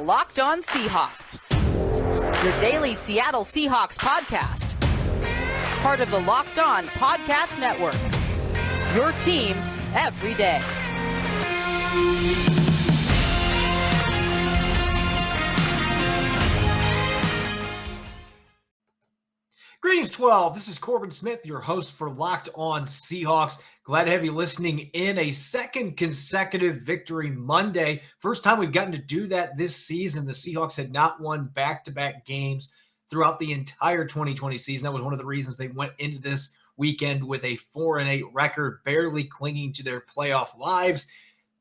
Locked On Seahawks, your daily Seattle Seahawks podcast. Part of the Locked On Podcast Network, your team every day. Greetings, 12. This is Corbin Smith, your host for Locked On Seahawks. Glad to have you listening in. A second consecutive victory Monday. First time we've gotten to do that this season. The Seahawks had not won back-to-back games throughout the entire 2020 season. That was one of the reasons they went into this weekend with a 4-8 record, barely clinging to their playoff lives.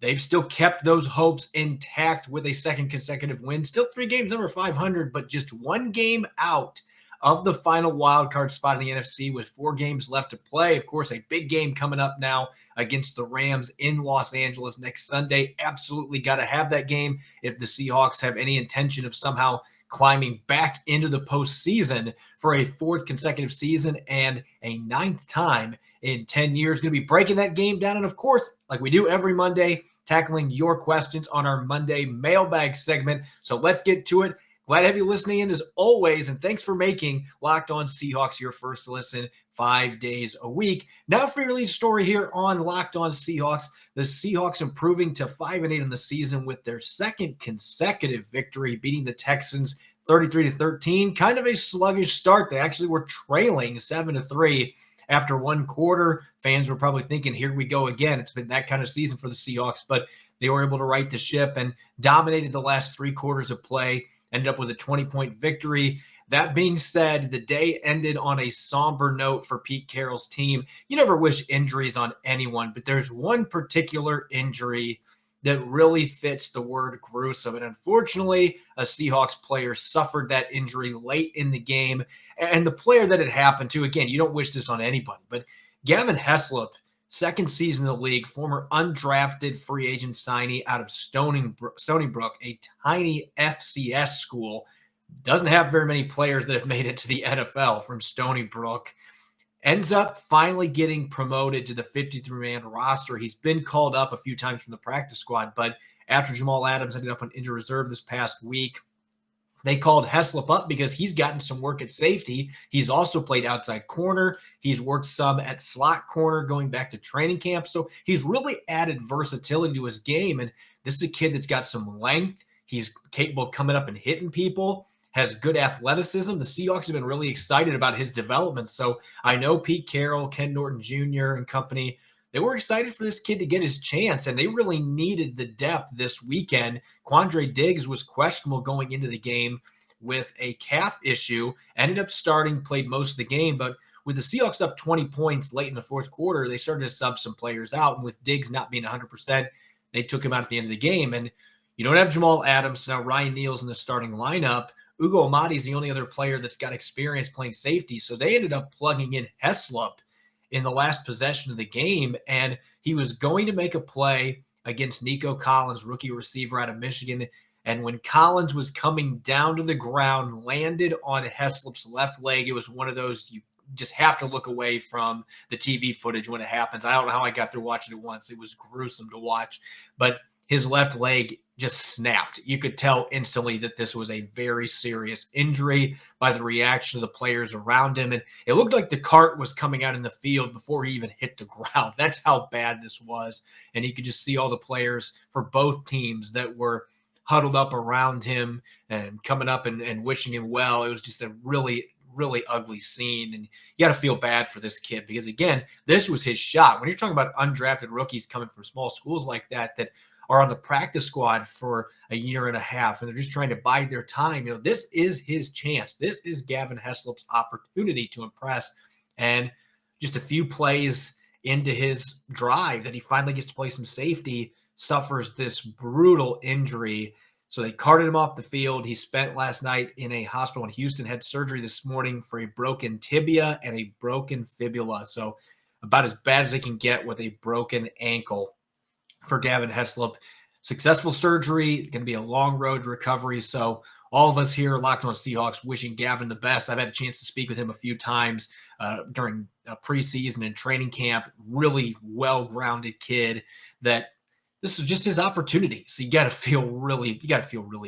They've still kept those hopes intact with a second consecutive win. Still 3 games under 500, but just 1 game out of the final wildcard spot in the NFC with 4 games left to play. Of course, a big game coming up now against the Rams in Los Angeles next Sunday. Absolutely got to have that game if the Seahawks have any intention of somehow climbing back into the postseason for a 4th consecutive season and a 9th time in 10 years. Going to be breaking that game down. And of course, like we do every Monday, tackling your questions on our Monday mailbag segment. So let's get to it. Glad to have you listening in as always, and thanks for making Locked On Seahawks your first listen 5 days a week. Now for your lead story here on Locked On Seahawks. The Seahawks improving to 5-8 in the season with their second consecutive victory, beating the Texans 33-13. Kind of a sluggish start. They actually were trailing 7-3 after 1 quarter. Fans were probably thinking, here we go again. It's been that kind of season for the Seahawks, but they were able to right the ship and dominated the last 3 quarters of play. Ended up with a 20-point victory. That being said, the day ended on a somber note for Pete Carroll's team. You never wish injuries on anyone, but there's one particular injury that really fits the word gruesome. And unfortunately, a Seahawks player suffered that injury late in the game. And the player that it happened to, again, you don't wish this on anybody, but Gavin Heslop, second season in the league, former undrafted free agent signee out of Stony Brook, a tiny FCS school. Doesn't have very many players that have made it to the NFL from Stony Brook. Ends up finally getting promoted to the 53-man roster. He's been called up a few times from the practice squad, but after Jamal Adams ended up on injured reserve this past week, they called Heslop up because he's gotten some work at safety. He's also played outside corner. He's worked some at slot corner going back to training camp. So he's really added versatility to his game. And this is a kid that's got some length. He's capable of coming up and hitting people, has good athleticism. The Seahawks have been really excited about his development. So I know Pete Carroll, Ken Norton Jr. and company, they were excited for this kid to get his chance, and they really needed the depth this weekend. Quandre Diggs was questionable going into the game with a calf issue, ended up starting, played most of the game, but with the Seahawks up 20 points late in the 4th quarter, they started to sub some players out, and with Diggs not being 100%, they took him out at the end of the game. And you don't have Jamal Adams, so now Ryan Neal's in the starting lineup. Ugo Amadi's the only other player that's got experience playing safety, so they ended up plugging in Heslop in the last possession of the game, and he was going to make a play against Nico Collins, rookie receiver out of Michigan. And when Collins was coming down to the ground, landed on Heslop's left leg. It was one of those you just have to look away from the TV footage when it happens. I don't know how I got through watching it once. It was gruesome to watch, but his left leg just snapped. You could tell instantly that this was a very serious injury by the reaction of the players around him. And it looked like the cart was coming out in the field before he even hit the ground. That's how bad this was. And you could just see all the players for both teams that were huddled up around him and coming up and wishing him well. It was just a really, really ugly scene. And you got to feel bad for this kid because, again, this was his shot. When you're talking about undrafted rookies coming from small schools like that are on the practice squad for a year and a half, and they're just trying to bide their time. You know, this is his chance. This is Gavin Heslop's opportunity to impress. And just a few plays into his drive that he finally gets to play some safety, suffers this brutal injury. So they carted him off the field. He spent last night in a hospital in Houston, had surgery this morning for a broken tibia and a broken fibula. So about as bad as it can get with a broken ankle for Gavin Heslop. Successful surgery. It's going to be a long road to recovery. So all of us here Locked On Seahawks wishing Gavin the best. I've had a chance to speak with him a few times during preseason and training camp. Really well-grounded kid that this is just his opportunity. So you got to feel really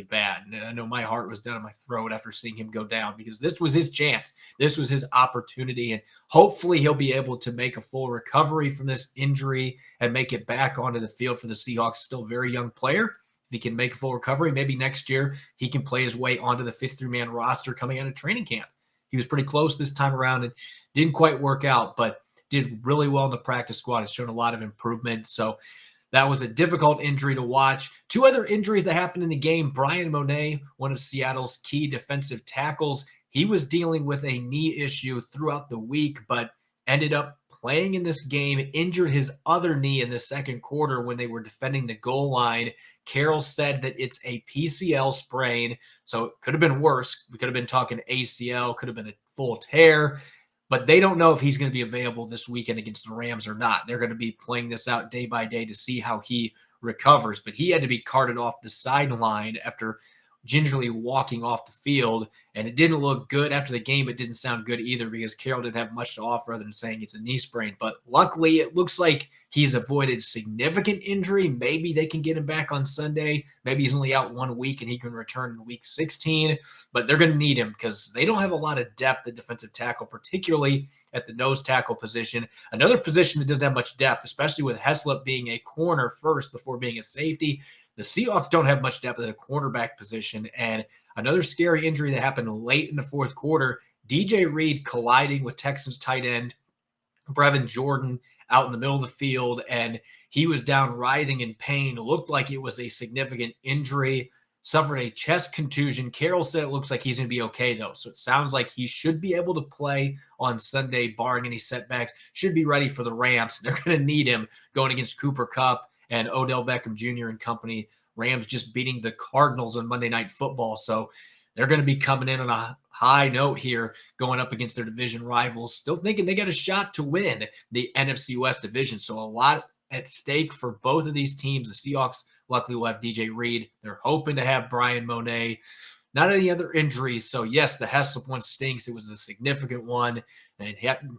bad. And I know my heart was down in my throat after seeing him go down because this was his chance. This was his opportunity. And hopefully he'll be able to make a full recovery from this injury and make it back onto the field for the Seahawks. Still a very young player. If he can make a full recovery, maybe next year he can play his way onto the 53-man roster coming out of training camp. He was pretty close this time around and didn't quite work out, but did really well in the practice squad. Has shown a lot of improvement. So that was a difficult injury to watch. Two other injuries that happened in the game. Brian Monet, one of Seattle's key defensive tackles, he was dealing with a knee issue throughout the week, but ended up playing in this game, injured his other knee in the second quarter when they were defending the goal line. Carroll said that it's a PCL sprain, so it could have been worse. We could have been talking ACL, could have been a full tear. But they don't know if he's going to be available this weekend against the Rams or not. They're going to be playing this out day by day to see how he recovers. But he had to be carted off the sideline after gingerly walking off the field, and it didn't look good after the game. It didn't sound good either because Carroll didn't have much to offer other than saying it's a knee sprain. But luckily, it looks like he's avoided significant injury. Maybe they can get him back on Sunday. Maybe he's only out 1 week and he can return in week 16. But they're going to need him because they don't have a lot of depth at defensive tackle, particularly at the nose tackle position. Another position that doesn't have much depth, especially with Heslop being a corner first before being a safety. The Seahawks don't have much depth at the cornerback position. And another scary injury that happened late in the fourth quarter, DJ Reed colliding with Texans tight end Brevin Jordan out in the middle of the field, and he was down writhing in pain. It looked like it was a significant injury, suffered a chest contusion. Carroll said it looks like he's going to be okay, though. So it sounds like he should be able to play on Sunday, barring any setbacks. Should be ready for the Rams. They're going to need him going against Cooper Kupp and Odell Beckham Jr. and company. Rams just beating the Cardinals on Monday Night Football. So they're going to be coming in on a high note here, going up against their division rivals, still thinking they got a shot to win the NFC West division. So a lot at stake for both of these teams. The Seahawks luckily will have DJ Reed. They're hoping to have Brian Monet. Not any other injuries. So, yes, the Heslop one stinks. It was a significant one, and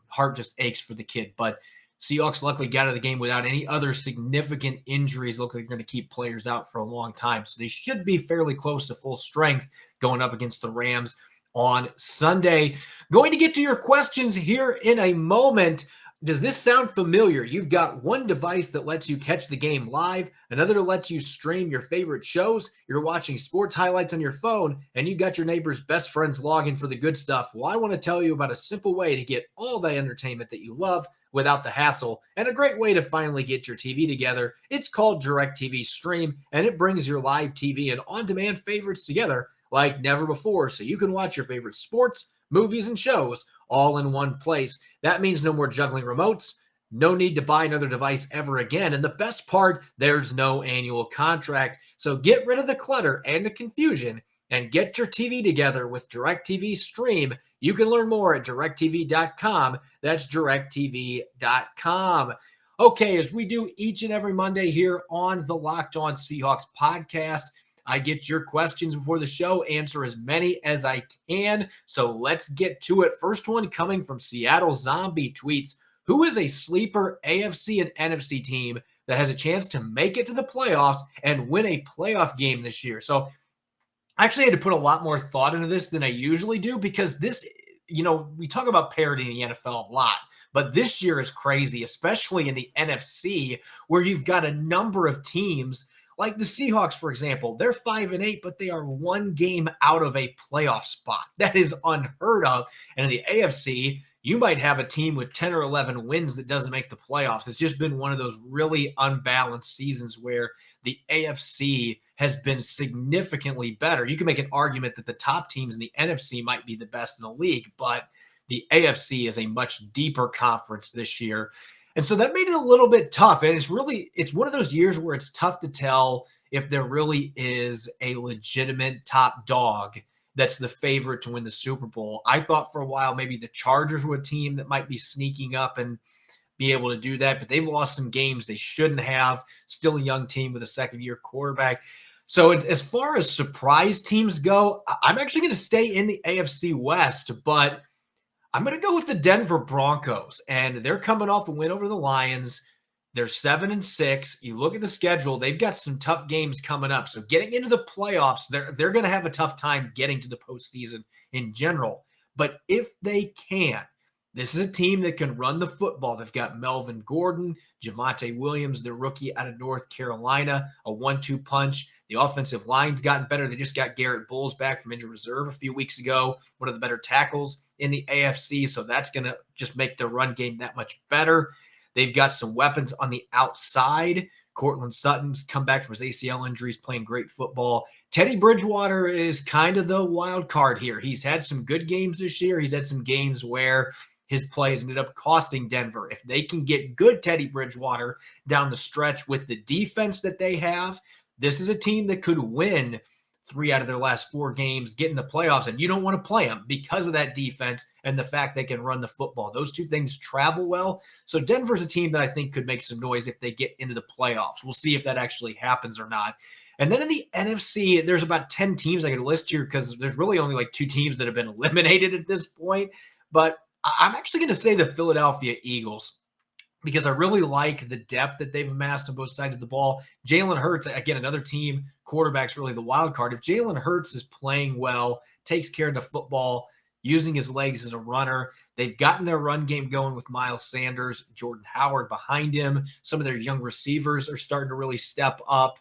heart just aches for the kid. But Seahawks luckily got out of the game without any other significant injuries. Look like they're going to keep players out for a long time. So they should be fairly close to full strength going up against the Rams on Sunday. Going to get to your questions here in a moment. Does this sound familiar? You've got one device that lets you catch the game live, another lets you stream your favorite shows, you're watching sports highlights on your phone, and you got your neighbor's best friend's login for the good stuff. Well, I want to tell you about a simple way to get all the entertainment that you love without the hassle, and a great way to finally get your TV together. It's called DirectTV Stream, and it brings your live TV and on-demand favorites together like never before, so you can watch your favorite sports, movies, and shows all in one place. That means no more juggling remotes, no need to buy another device ever again, and the best part, there's no annual contract. So get rid of the clutter and the confusion and get your TV together with DirectTV Stream. You can learn more at directtv.com. That's directtv.com. Okay, as we do each and every Monday here on the Locked On Seahawks podcast, I get your questions before the show, answer as many as I can. So let's get to it. First one coming from Seattle Zombie tweets, who is a sleeper AFC and NFC team that has a chance to make it to the playoffs and win a playoff game this year? So I actually had to put a lot more thought into this than I usually do because this, we talk about parity in the NFL a lot, but this year is crazy, especially in the NFC where you've got a number of teams like the Seahawks, for example. They're 5-8, but they are one game out of a playoff spot. That is unheard of. And in the AFC, you might have a team with 10 or 11 wins that doesn't make the playoffs. It's just been one of those really unbalanced seasons where the AFC has been significantly better. You can make an argument that the top teams in the NFC might be the best in the league, but the AFC is a much deeper conference this year. And so that made it a little bit tough. And it's one of those years where it's tough to tell if there really is a legitimate top dog that's the favorite to win the Super Bowl. I thought for a while maybe the Chargers were a team that might be sneaking up and be able to do that, but they've lost some games they shouldn't have. Still a young team with a second-year quarterback. So as far as surprise teams go, I'm actually going to stay in the AFC West, but I'm going to go with the Denver Broncos, and they're coming off a win over the Lions. They're 7-6. You look at the schedule, they've got some tough games coming up. So getting into the playoffs, they're going to have a tough time getting to the postseason in general. But if they can, this is a team that can run the football. They've got Melvin Gordon, Javonte Williams, the rookie out of North Carolina, a 1-2 punch. The offensive line's gotten better. They just got Garrett Bowles back from injured reserve a few weeks ago, one of the better tackles in the AFC. So that's going to just make their run game that much better. They've got some weapons on the outside. Cortland Sutton's come back from his ACL injuries, playing great football. Teddy Bridgewater is kind of the wild card here. He's had some good games this year. He's had some games where his plays ended up costing Denver. If they can get good Teddy Bridgewater down the stretch with the defense that they have, this is a team that could win 3 out of their last 4 games, get in the playoffs, and you don't want to play them because of that defense and the fact they can run the football. Those two things travel well. So Denver's a team that I think could make some noise if they get into the playoffs. We'll see if that actually happens or not. And then in the NFC, there's about 10 teams I could list here because there's really only like 2 teams that have been eliminated at this point. But I'm actually going to say the Philadelphia Eagles, because I really like the depth that they've amassed on both sides of the ball. Jalen Hurts, again, another team, quarterback's really the wild card. If Jalen Hurts is playing well, takes care of the football, using his legs as a runner, they've gotten their run game going with Miles Sanders, Jordan Howard behind him. Some of their young receivers are starting to really step up.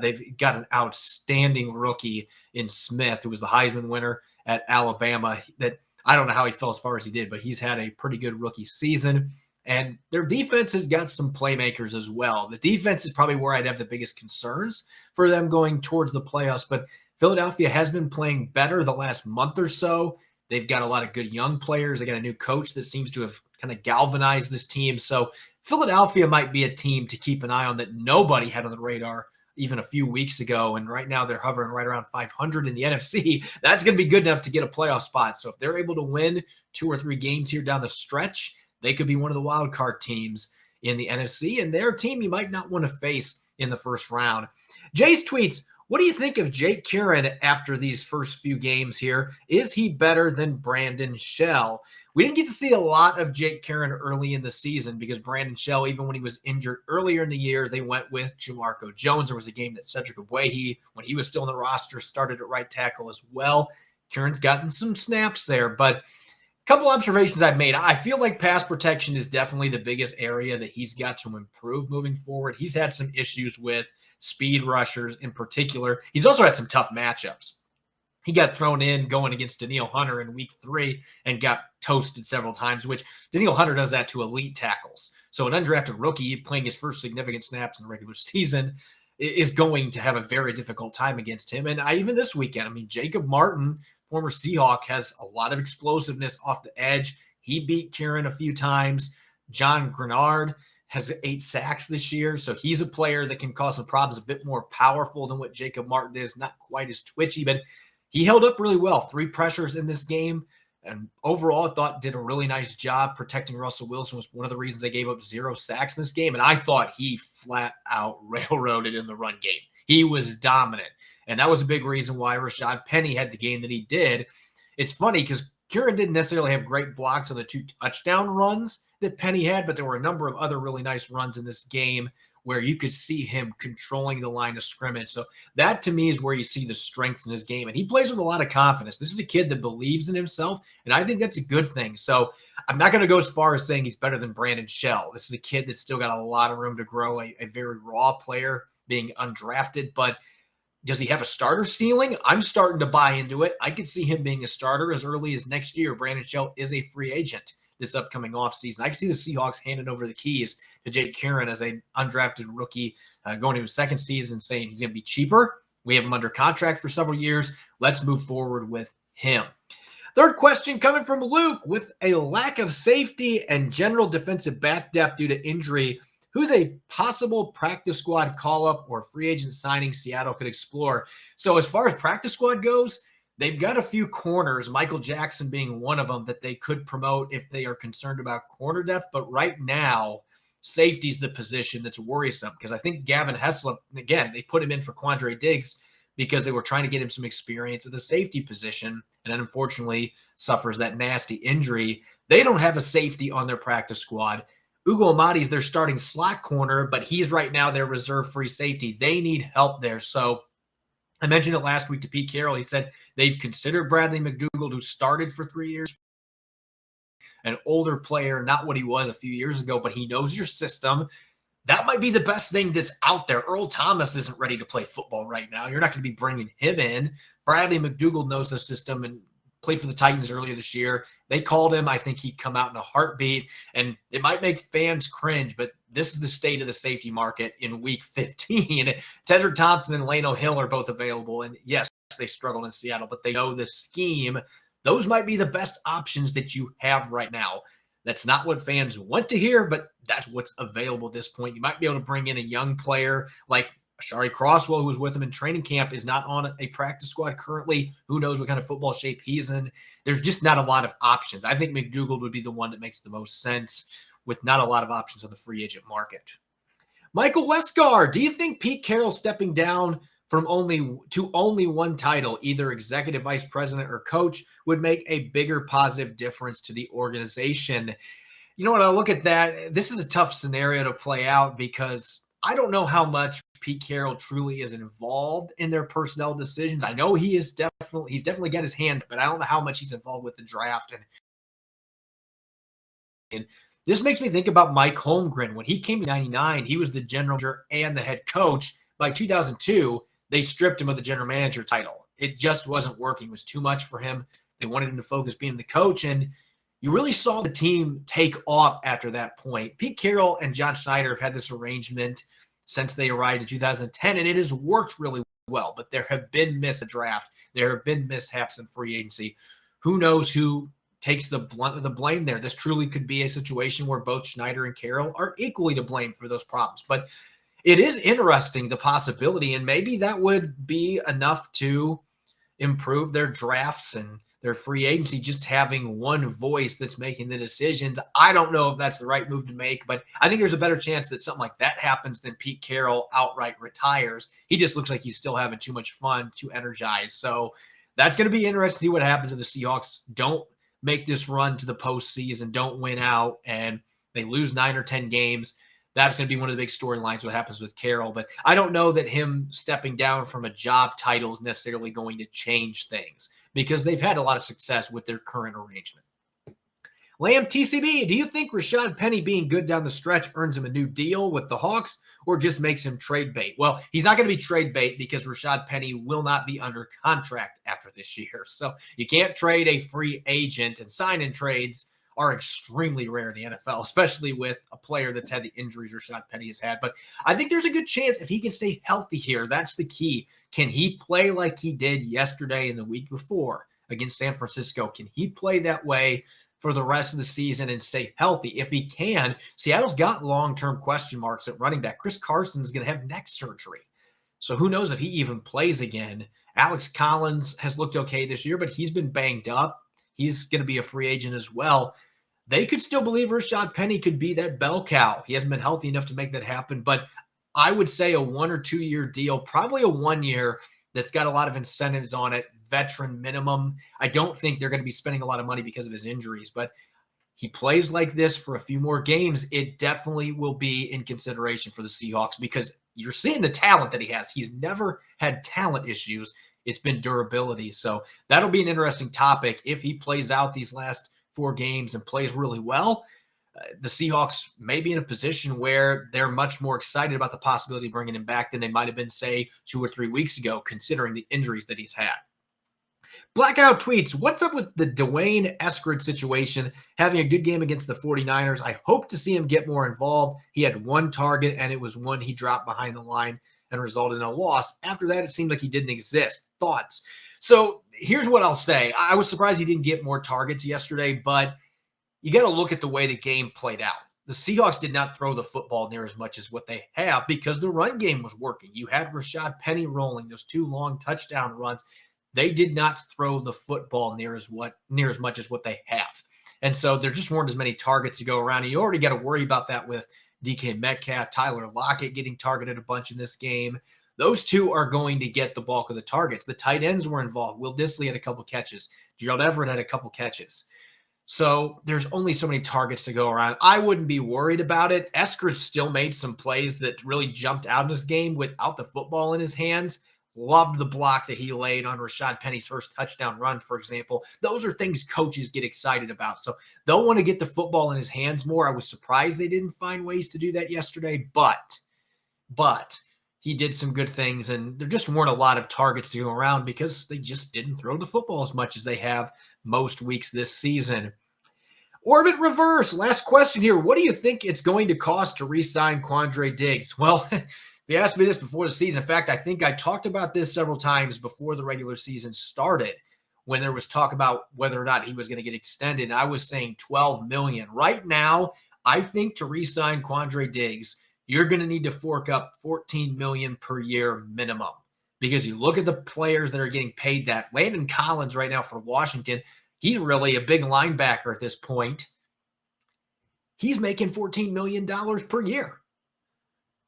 They've got an outstanding rookie in Smith, who was the Heisman winner at Alabama. That I don't know how he fell as far as he did, but he's had a pretty good rookie season. And their defense has got some playmakers as well. The defense is probably where I'd have the biggest concerns for them going towards the playoffs. But Philadelphia has been playing better the last month or so. They've got a lot of good young players. They got a new coach that seems to have kind of galvanized this team. So Philadelphia might be a team to keep an eye on that nobody had on the radar even a few weeks ago. And right now they're hovering right around 500 in the NFC. That's going to be good enough to get a playoff spot. So if they're able to win 2 or 3 games here down the stretch, they could be one of the wild card teams in the NFC, and their team you might not want to face in the first round. Jay's tweets, what do you think of Jake Curran after these first few games here? Is he better than Brandon Shell? We didn't get to see a lot of Jake Curran early in the season because Brandon Shell, even when he was injured earlier in the year, they went with Jamarco Jones. There was a game that Cedric Ogbuehi, when he was still in the roster, started at right tackle as well. Curran's gotten some snaps there, but couple observations I've made. I feel like pass protection is definitely the biggest area that he's got to improve moving forward. He's had some issues with speed rushers in particular. He's also had some tough matchups. He got thrown in going against Danielle Hunter in week 3 and got toasted several times, which Danielle Hunter does that to elite tackles. So an undrafted rookie playing his first significant snaps in the regular season is going to have a very difficult time against him. And even this weekend, I mean, Jacob Martin, former Seahawk, has a lot of explosiveness off the edge. He beat Kieran a few times. John Grenard has 8 sacks this year, so he's a player that can cause some problems, a bit more powerful than what Jacob Martin is, not quite as twitchy, but he held up really well. 3 pressures in this game, and overall I thought did a really nice job protecting Russell Wilson. Was one of the reasons they gave up 0 sacks in this game, and I thought he flat out railroaded in the run game. He was dominant. And that was a big reason why Rashaad Penny had the game that he did. It's funny because Kieran didn't necessarily have great blocks on the 2 touchdown runs that Penny had, but there were a number of other really nice runs in this game where you could see him controlling the line of scrimmage. So that to me is where you see the strength in his game. And he plays with a lot of confidence. This is a kid that believes in himself, and I think that's a good thing. So I'm not going to go as far as saying he's better than Brandon Shell. This is a kid that's still got a lot of room to grow, a very raw player being undrafted, but does he have a starter ceiling? I'm starting to buy into it. I could see him being a starter as early as next year. Brandon Shell is a free agent this upcoming offseason. I can see the Seahawks handing over the keys to Jake Curran as an undrafted rookie going to his second season, saying he's going to be cheaper. We have him under contract for several years. Let's move forward with him. Third question coming from Luke. With a lack of safety and general defensive back depth due to injury, who's a possible practice squad call-up or free agent signing Seattle could explore? So as far as practice squad goes, they've got a few corners, Michael Jackson being one of them, that they could promote if they are concerned about corner depth. But right now, safety's the position that's worrisome because I think Gavin Heslop, again, they put him in for Quandre Diggs because they were trying to get him some experience at the safety position, and then unfortunately suffers that nasty injury. They don't have a safety on their practice squad. Ugo Amadi is their starting slot corner, but he's right now their reserve free safety. They need help there. So I mentioned it last week to Pete Carroll. He said they've considered Bradley McDougald, who started for 3 years, an older player, not what he was a few years ago, but he knows your system. That might be the best thing that's out there. Earl Thomas isn't ready to play football right now. You're not going to be bringing him in. Bradley McDougald knows the system and played for the Titans earlier this year. They called him. I think he'd come out in a heartbeat, and it might make fans cringe, but this is the state of the safety market in week 15. Tedrick Thompson and Lano Hill are both available, and yes, they struggled in Seattle, but they know the scheme. Those might be the best options that you have right now. That's not what fans want to hear, but that's what's available at this point. You might be able to bring in a young player like Ashari Crosswell, who was with him in training camp, is not on a practice squad currently. Who knows what kind of football shape he's in? There's just not a lot of options. I think McDougald would be the one that makes the most sense with not a lot of options on the free agent market. Michael Westgar, do you think Pete Carroll stepping down from only one title, either executive vice president or coach, would make a bigger positive difference to the organization? You know, when I look at that, this is a tough scenario to play out because I don't know how much Pete Carroll truly is involved in their personnel decisions. I know he's definitely got his hand, but I don't know how much he's involved with the draft. And this makes me think about Mike Holmgren. When he came to 99, he was the general manager and the head coach. By 2002, they stripped him of the general manager title. It just wasn't working. It was too much for him. They wanted him to focus being the coach, and you really saw the team take off after that point. Pete Carroll and John Schneider have had this arrangement since they arrived in 2010, and it has worked really well, but there have been misses in the draft. There have been mishaps in free agency. Who knows who takes the blunt of the blame there? This truly could be a situation where both Schneider and Carroll are equally to blame for those problems. But it is interesting, the possibility, and maybe that would be enough to improve their drafts and their free agency, just having one voice that's making the decisions. I don't know if that's the right move to make, but I think there's a better chance that something like that happens than Pete Carroll outright retires. He just looks like he's still having too much fun to energize. So that's going to be interesting to see what happens if the Seahawks don't make this run to the postseason, don't win out, and they lose 9 or 10 games. That's going to be one of the big storylines, what happens with Carroll. But I don't know that him stepping down from a job title is necessarily going to change things because they've had a lot of success with their current arrangement. Lamb TCB, do you think Rashaad Penny being good down the stretch earns him a new deal with the Hawks or just makes him trade bait? Well, he's not going to be trade bait because Rashaad Penny will not be under contract after this year. So you can't trade a free agent, and sign-in trades are extremely rare in the NFL, especially with a player that's had the injuries Rashaad Penny has had. But I think there's a good chance if he can stay healthy here. That's the key. Can he play like he did yesterday and the week before against San Francisco? Can he play that way for the rest of the season and stay healthy? If he can, Seattle's got long-term question marks at running back. Chris Carson is going to have neck surgery. So who knows if he even plays again. Alex Collins has looked okay this year, but he's been banged up. He's going to be a free agent as well. They could still believe Rashaad Penny could be that bell cow. He hasn't been healthy enough to make that happen, but I would say a 1 or 2 year deal, probably a 1 year that's got a lot of incentives on it, veteran minimum. I don't think they're going to be spending a lot of money because of his injuries, but he plays like this for a few more games, it definitely will be in consideration for the Seahawks because you're seeing the talent that he has. He's never had talent issues. It's been durability. So that'll be an interesting topic. If he plays out these last 4 games and plays really well, the Seahawks may be in a position where they're much more excited about the possibility of bringing him back than they might have been, say, 2 or 3 weeks ago, considering the injuries that he's had. Blackout tweets, what's up with the Dwayne Eskridge situation? Having a good game against the 49ers. I hope to see him get more involved. He had 1 target, and it was one he dropped behind the line and resulted in a loss. After that, it seemed like he didn't exist. Thoughts? So here's what I'll say. I was surprised he didn't get more targets yesterday, but you got to look at the way the game played out. The Seahawks did not throw the football near as much as what they have because the run game was working. You had Rashaad Penny rolling those 2 long touchdown runs. They did not throw the football near as much as what they have. And so there just weren't as many targets to go around. And you already got to worry about that with DK Metcalf, Tyler Lockett getting targeted a bunch in this game. Those 2 are going to get the bulk of the targets. The tight ends were involved. Will Dissly had a couple catches. Gerald Everett had a couple catches. So there's only so many targets to go around. I wouldn't be worried about it. Eskridge still made some plays that really jumped out in this game without the football in his hands. Loved the block that he laid on Rashaad Penny's first touchdown run, for example. Those are things coaches get excited about. So they'll want to get the football in his hands more. I was surprised they didn't find ways to do that yesterday, but he did some good things, and there just weren't a lot of targets to go around because they just didn't throw the football as much as they have most weeks this season. Orbit Reverse, last question here. What do you think it's going to cost to re-sign Quandre Diggs? Well, they asked me this before the season. In fact, I think I talked about this several times before the regular season started when there was talk about whether or not he was going to get extended. I was saying $12 million. Right now, I think to re-sign Quandre Diggs, you're going to need to fork up $14 million per year minimum, because you look at the players that are getting paid that. Landon Collins right now for Washington, he's really a big linebacker at this point. He's making $14 million per year.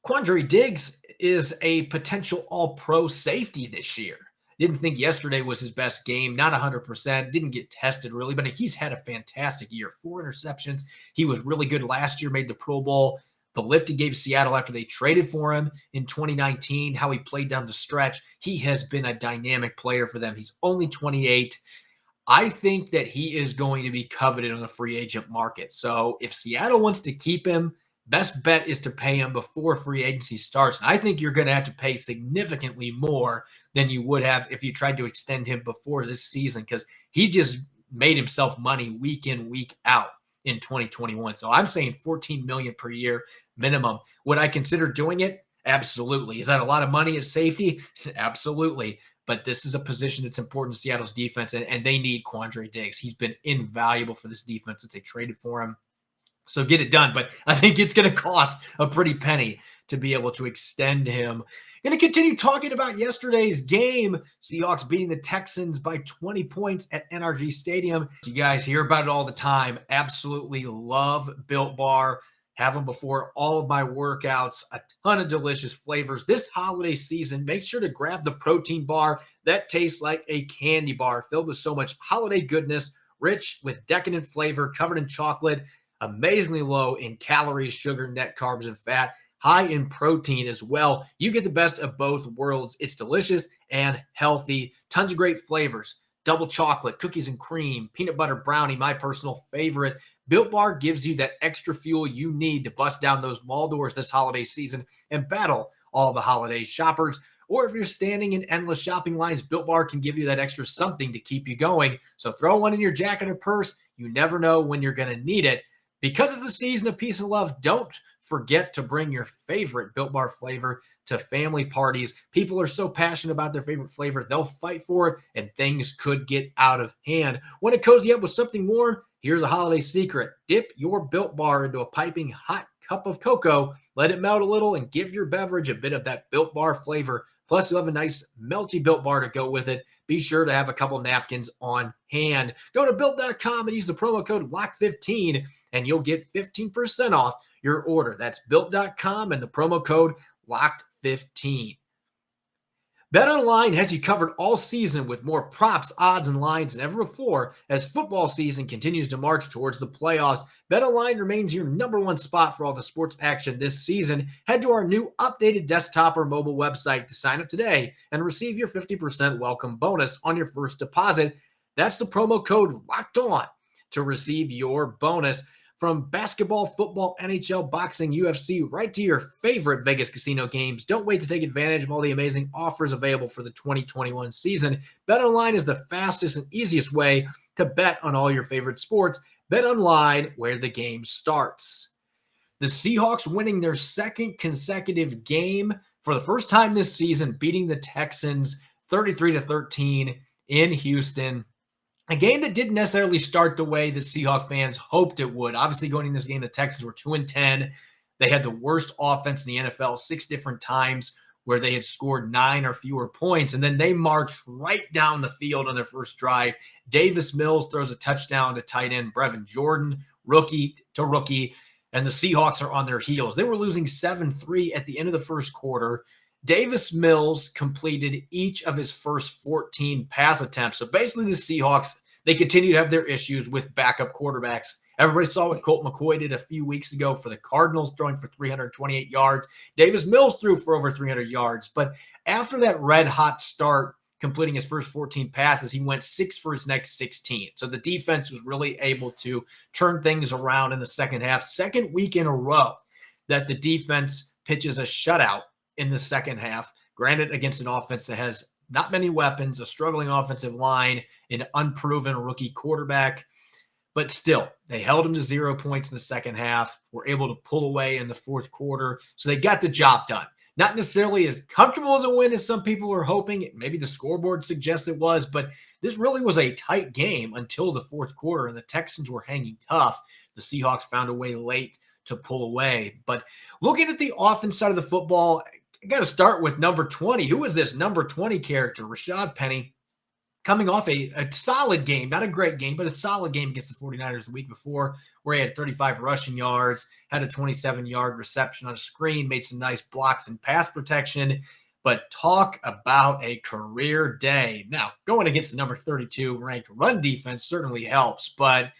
Quandre Diggs is a potential all-pro safety this year. Didn't think yesterday was his best game. Not 100%. Didn't get tested really, but he's had a fantastic year. 4 interceptions. He was really good last year, made the Pro Bowl. The lift he gave Seattle after they traded for him in 2019, how he played down the stretch. He has been a dynamic player for them. He's only 28. I think that he is going to be coveted on the free agent market. So if Seattle wants to keep him, best bet is to pay him before free agency starts. And I think you're going to have to pay significantly more than you would have if you tried to extend him before this season, because he just made himself money week in, week out in 2021. So I'm saying $14 million per year minimum. Would I consider doing it? Absolutely. Is that a lot of money at safety? Absolutely. But this is a position that's important to Seattle's defense, and they need Quandre Diggs. He's been invaluable for this defense since they traded for him. So get it done. But I think it's going to cost a pretty penny to be able to extend him. Going to continue talking about yesterday's game. Seahawks beating the Texans by 20 points at NRG Stadium. You guys hear about it all the time. Absolutely love Built Bar. Have them before all of my workouts. A ton of delicious flavors. This holiday season, make sure to grab the protein bar that tastes like a candy bar, filled with so much holiday goodness, rich with decadent flavor, covered in chocolate, amazingly low in calories, sugar, net carbs, and fat, high in protein as well. You get the best of both worlds. It's delicious and healthy. Tons of great flavors. Double chocolate, cookies and cream, peanut butter brownie, my personal favorite. Built Bar gives you that extra fuel you need to bust down those mall doors this holiday season and battle all the holiday shoppers. Or if you're standing in endless shopping lines, Built Bar can give you that extra something to keep you going. So throw one in your jacket or purse. You never know when you're going to need it. Because it's the season of peace and love, don't forget to bring your favorite Built Bar flavor to family parties. People are so passionate about their favorite flavor, they'll fight for it, and things could get out of hand. Want to cozy up with something warm? Here's a holiday secret. Dip your Built Bar into a piping hot cup of cocoa, let it melt a little, and give your beverage a bit of that Built Bar flavor. Plus, you'll have a nice melty Built Bar to go with it. Be sure to have a couple napkins on hand. Go to Built.com and use the promo code LOCK15, and you'll get 15% off your order. That's Built.com and the promo code LOCKed15. BetOnline has you covered all season with more props, odds, and lines than ever before as football season continues to march towards the playoffs. BetOnline remains your number one spot for all the sports action this season. Head to our new updated desktop or mobile website to sign up today and receive your 50% welcome bonus on your first deposit. That's the promo code LOCKEDON to receive your bonus. From basketball, football, NHL, boxing, UFC, right to your favorite Vegas casino games. Don't wait to take advantage of all the amazing offers available for the 2021 season. BetOnline is the fastest and easiest way to bet on all your favorite sports. BetOnline, where the game starts. The Seahawks winning their second consecutive game for the first time this season, beating the Texans 33-13 in Houston. A game that didn't necessarily start the way the Seahawks fans hoped it would. Obviously, going into this game, the Texans were 2-10. They had the worst offense in the NFL 6 different times where they had scored 9 or fewer points, and then they marched right down the field on their first drive. Davis Mills throws a touchdown to tight end Brevin Jordan, rookie to rookie, and the Seahawks are on their heels. They were losing 7-3 at the end of the first quarter. Davis Mills completed each of his first 14 pass attempts. So basically the Seahawks, they continue to have their issues with backup quarterbacks. Everybody saw what Colt McCoy did a few weeks ago for the Cardinals, throwing for 328 yards. Davis Mills threw for over 300 yards. But after that red-hot start, completing his first 14 passes, he went 6 for his next 16. So the defense was really able to turn things around in the second half. Second week in a row that the defense pitches a shutout in the second half. Granted, against an offense that has not many weapons, a struggling offensive line, an unproven rookie quarterback. But still, they held him to 0 points in the second half, were able to pull away in the fourth quarter. So they got the job done. Not necessarily as comfortable as a win as some people were hoping. Maybe the scoreboard suggests it was, but this really was a tight game until the fourth quarter, and the Texans were hanging tough. The Seahawks found a way late to pull away. But looking at the offense side of the football, I got to start with number 20. Who is this number 20 character? Rashaad Penny, coming off a solid game, not a great game, but a solid game against the 49ers the week before, where he had 35 rushing yards, had a 27-yard reception on a screen, made some nice blocks and pass protection. But talk about a career day. Now, going against the number 32 ranked run defense certainly helps, but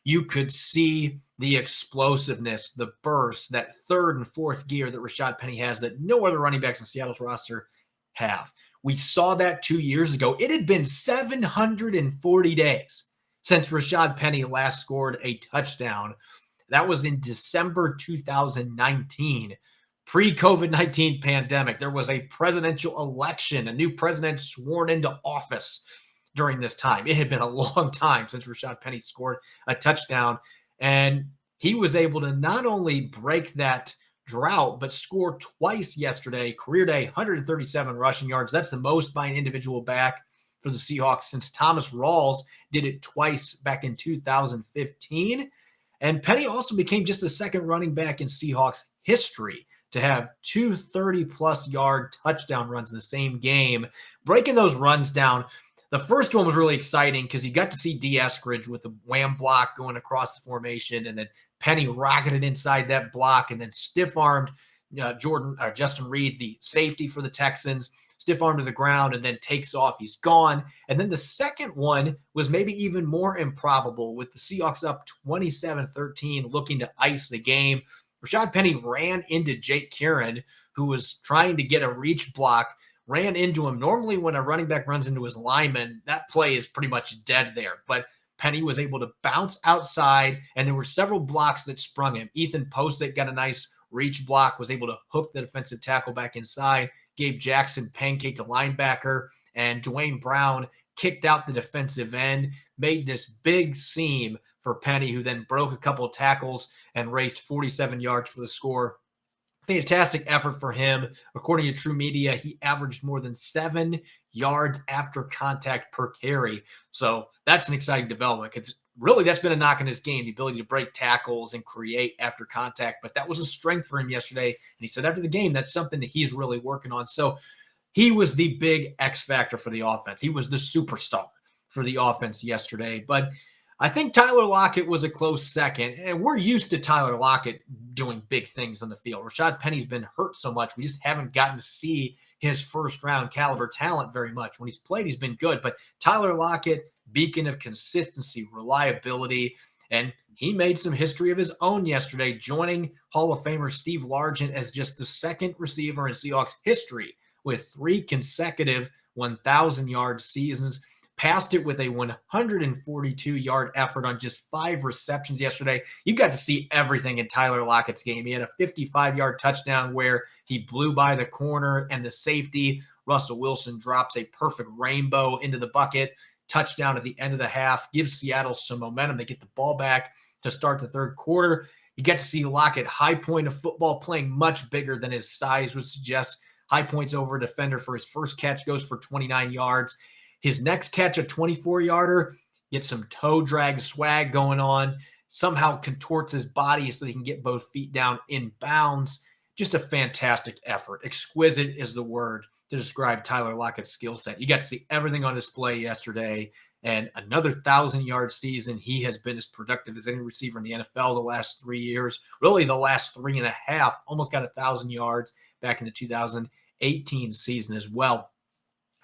you could see the explosiveness, the burst, that third and fourth gear that Rashaad Penny has that no other running backs in Seattle's roster have. We saw that 2 years ago. It had been 740 days since Rashaad Penny last scored a touchdown. That was in December 2019, pre-COVID-19 pandemic. There was a presidential election, a new president sworn into office during this time. It had been a long time since Rashaad Penny scored a touchdown, and he was able to not only break that drought, but score twice yesterday. Career day, 137 rushing yards. That's the most by an individual back for the Seahawks since Thomas Rawls did it twice back in 2015. And Penny also became just the second running back in Seahawks history to have 2 30-plus yard touchdown runs in the same game. Breaking those runs down, the first one was really exciting because you got to see D. Eskridge with the wham block going across the formation, and then Penny rocketed inside that block and then stiff-armed Justin Reed, the safety for the Texans, stiff-armed to the ground and then takes off. He's gone. And then the second one was maybe even more improbable with the Seahawks up 27-13, looking to ice the game. Rashaad Penny ran into Jake Kieran, who was trying to get a reach block, ran into him. Normally when a running back runs into his lineman, that play is pretty much dead there. But Penny was able to bounce outside, and there were several blocks that sprung him. Ethan Posick got a nice reach block, was able to hook the defensive tackle back inside. Gabe Jackson pancaked the linebacker, and Dwayne Brown kicked out the defensive end, made this big seam for Penny, who then broke a couple of tackles and raced 47 yards for the score. Fantastic effort for him. According to True Media, he averaged more than 7 yards after contact per carry. So that's an exciting development because really that's been a knock in his game, the ability to break tackles and create after contact. But that was a strength for him yesterday. And he said after the game, that's something that he's really working on. So he was the big X factor for the offense. He was the superstar for the offense yesterday. But I think Tyler Lockett was a close second, and we're used to Tyler Lockett doing big things on the field. Rashaad Penny's been hurt so much, we just haven't gotten to see his first-round caliber talent very much. When he's played, he's been good, but Tyler Lockett, beacon of consistency, reliability, and he made some history of his own yesterday, joining Hall of Famer Steve Largent as just the second receiver in Seahawks history with 3 consecutive 1,000-yard seasons. Passed it with a 142-yard effort on just 5 receptions yesterday. You got to see everything in Tyler Lockett's game. He had a 55-yard touchdown where he blew by the corner and the safety. Russell Wilson drops a perfect rainbow into the bucket. Touchdown at the end of the half. Gives Seattle some momentum. They get the ball back to start the third quarter. You get to see Lockett, high point of football, playing much bigger than his size would suggest. High points over a defender for his first catch, goes for 29 yards. His next catch, a 24-yarder, gets some toe drag swag going on, somehow contorts his body so he can get both feet down in bounds. Just a fantastic effort. Exquisite is the word to describe Tyler Lockett's skill set. You got to see everything on display yesterday, and another 1,000-yard season. He has been as productive as any receiver in the NFL the last 3 years, really the last 3.5, almost got 1,000 yards back in the 2018 season as well.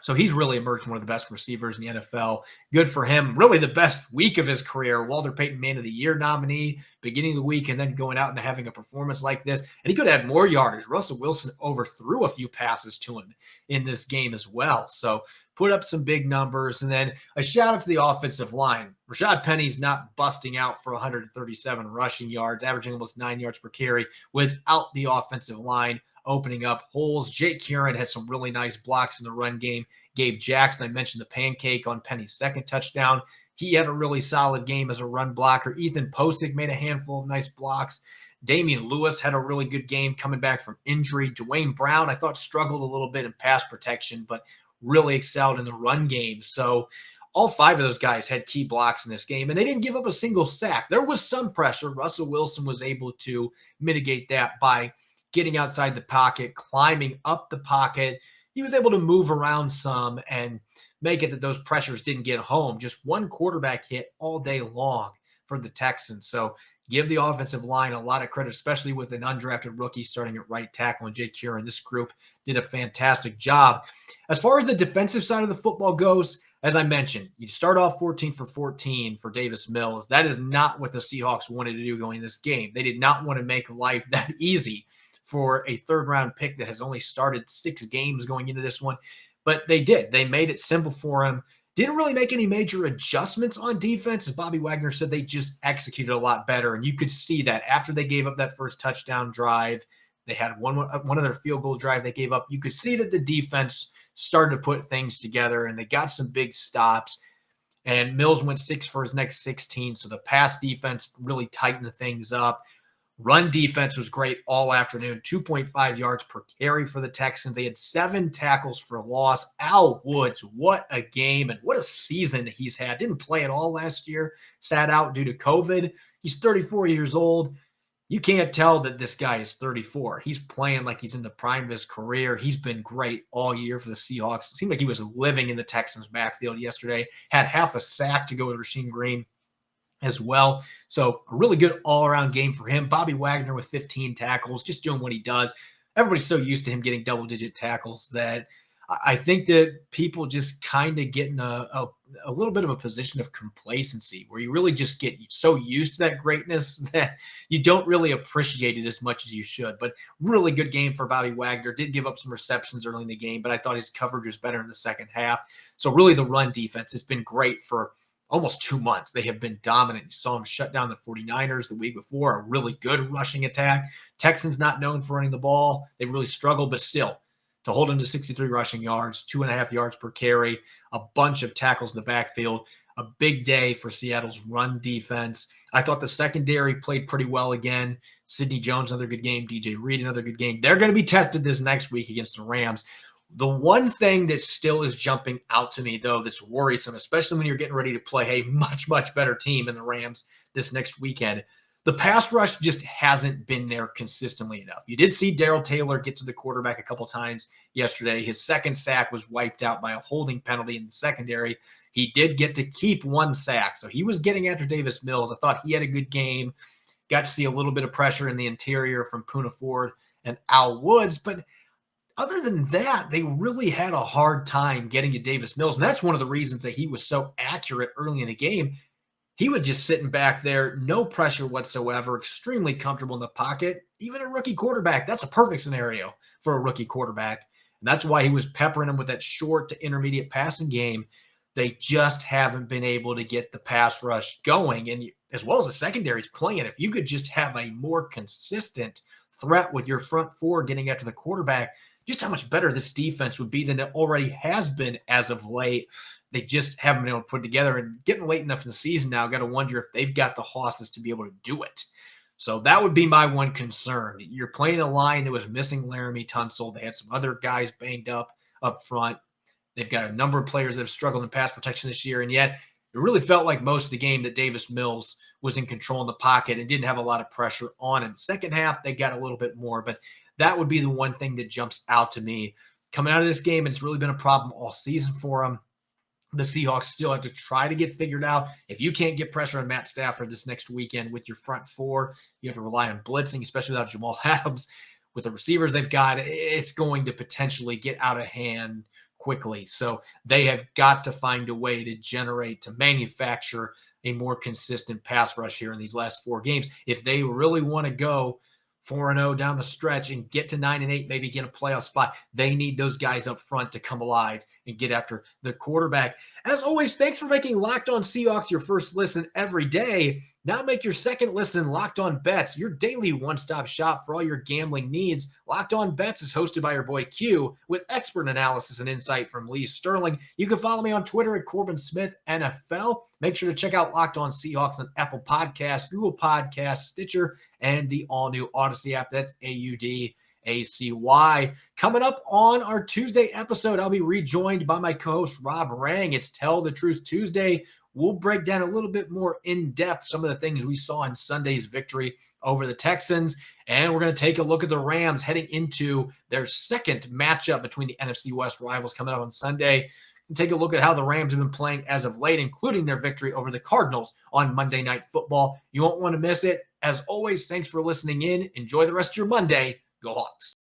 So he's really emerged one of the best receivers in the NFL. Good for him. Really the best week of his career. Walter Payton Man of the Year nominee, beginning of the week, and then going out and having a performance like this. And he could have had more yardage. Russell Wilson overthrew a few passes to him in this game as well. So put up some big numbers. And then a shout out to the offensive line. Rashaad Penny's not busting out for 137 rushing yards, averaging almost 9 yards per carry without the offensive line opening up holes. Jake Kieran had some really nice blocks in the run game. Gabe Jackson, I mentioned the pancake on Penny's second touchdown. He had a really solid game as a run blocker. Ethan Posick made a handful of nice blocks. Damian Lewis had a really good game coming back from injury. Dwayne Brown, I thought, struggled a little bit in pass protection, but really excelled in the run game. So all 5 of those guys had key blocks in this game, and they didn't give up a single sack. There was some pressure. Russell Wilson was able to mitigate that by getting outside the pocket, climbing up the pocket. He was able to move around some and make it that those pressures didn't get home. Just one quarterback hit all day long for the Texans. So give the offensive line a lot of credit, especially with an undrafted rookie starting at right tackle and Jake Kieran. This group did a fantastic job. As far as the defensive side of the football goes, as I mentioned, you start off 14 for 14 for Davis Mills. That is not what the Seahawks wanted to do going in this game. They did not want to make life that easy for a third-round pick that has only started 6 games going into this one. But they did. They made it simple for him. Didn't really make any major adjustments on defense. As Bobby Wagner said, they just executed a lot better. And you could see that after they gave up that first touchdown drive, they had one of their field goal drive they gave up. You could see that the defense started to put things together, and they got some big stops. And Mills went 6 for his next 16. So the pass defense really tightened things up. Run defense was great all afternoon, 2.5 yards per carry for the Texans. They had 7 tackles for loss. Al Woods, what a game and what a season he's had. Didn't play at all last year, sat out due to COVID. He's 34 years old. You can't tell that this guy is 34. He's playing like he's in the prime of his career. He's been great all year for the Seahawks. It seemed like he was living in the Texans' backfield yesterday. Had half a sack to go with Rasheem Green as well. So a really good all-around game for him. Bobby Wagner with 15 tackles, just doing what he does. Everybody's so used to him getting double-digit tackles that I think that people just kind of get in a little bit of a position of complacency where you really just get so used to that greatness that you don't really appreciate it as much as you should. But really good game for Bobby Wagner. Did give up some receptions early in the game, but I thought his coverage was better in the second half. So really the run defense has been great for almost 2 months. They have been dominant. You saw them shut down the 49ers the week before, a really good rushing attack. Texans not known for running the ball. They've really struggled, but still, to hold them to 63 rushing yards, 2.5 yards per carry, a bunch of tackles in the backfield, a big day for Seattle's run defense. I thought the secondary played pretty well again. Sidney Jones, another good game. DJ Reed, another good game. They're going to be tested this next week against the Rams. The one thing that still is jumping out to me, though, that's worrisome, especially when you're getting ready to play a much, much better team in the Rams this next weekend, the pass rush just hasn't been there consistently enough. You did see Darrell Taylor get to the quarterback a couple times yesterday. His second sack was wiped out by a holding penalty in the secondary. He did get to keep 1 sack, so he was getting after Davis Mills. I thought he had a good game. Got to see a little bit of pressure in the interior from Poona Ford and Al Woods, but other than that, they really had a hard time getting to Davis Mills. And that's one of the reasons that he was so accurate early in the game. He was just sitting back there, no pressure whatsoever, extremely comfortable in the pocket. Even a rookie quarterback, that's a perfect scenario for a rookie quarterback. And that's why he was peppering him with that short to intermediate passing game. They just haven't been able to get the pass rush going. And as well as the secondary's playing, if you could just have a more consistent threat with your front four getting after the quarterback, just how much better this defense would be than it already has been as of late. They just haven't been able to put it together, and getting late enough in the season now, got to wonder if they've got the horses to be able to do it. So that would be my one concern. You're playing a line that was missing Laramie Tunsil. They had some other guys banged up front. They've got a number of players that have struggled in pass protection this year, and yet it really felt like most of the game that Davis Mills was in control in the pocket and didn't have a lot of pressure on him. Second half, they got a little bit more, but that would be the one thing that jumps out to me coming out of this game, and it's really been a problem all season for them. The Seahawks still have to try to get figured out. If you can't get pressure on Matt Stafford this next weekend with your front four, you have to rely on blitzing, especially without Jamal Adams. With the receivers they've got, it's going to potentially get out of hand quickly. So they have got to find a way to manufacture a more consistent pass rush here in these last 4 games. If they really want to go 4-0 down the stretch and get to 9-8, maybe get a playoff spot, they need those guys up front to come alive and get after the quarterback. As always, thanks for making Locked On Seahawks your first listen every day. Now make your second listen Locked On Bets, your daily one-stop shop for all your gambling needs. Locked On Bets is hosted by your boy Q with expert analysis and insight from Lee Sterling. You can follow me on Twitter at Corbin Smith NFL. Make sure to check out Locked On Seahawks on Apple Podcasts, Google Podcasts, Stitcher, and the all-new Odyssey app. That's AUDACY. Coming up on our Tuesday episode, I'll be rejoined by my co-host Rob Rang. It's Tell the Truth Tuesday. We'll break down a little bit more in depth some of the things we saw in Sunday's victory over the Texans. And we're going to take a look at the Rams heading into their second matchup between the NFC West rivals coming up on Sunday. And take a look at how the Rams have been playing as of late, including their victory over the Cardinals on Monday Night Football. You won't want to miss it. As always, thanks for listening in. Enjoy the rest of your Monday. Go Hawks.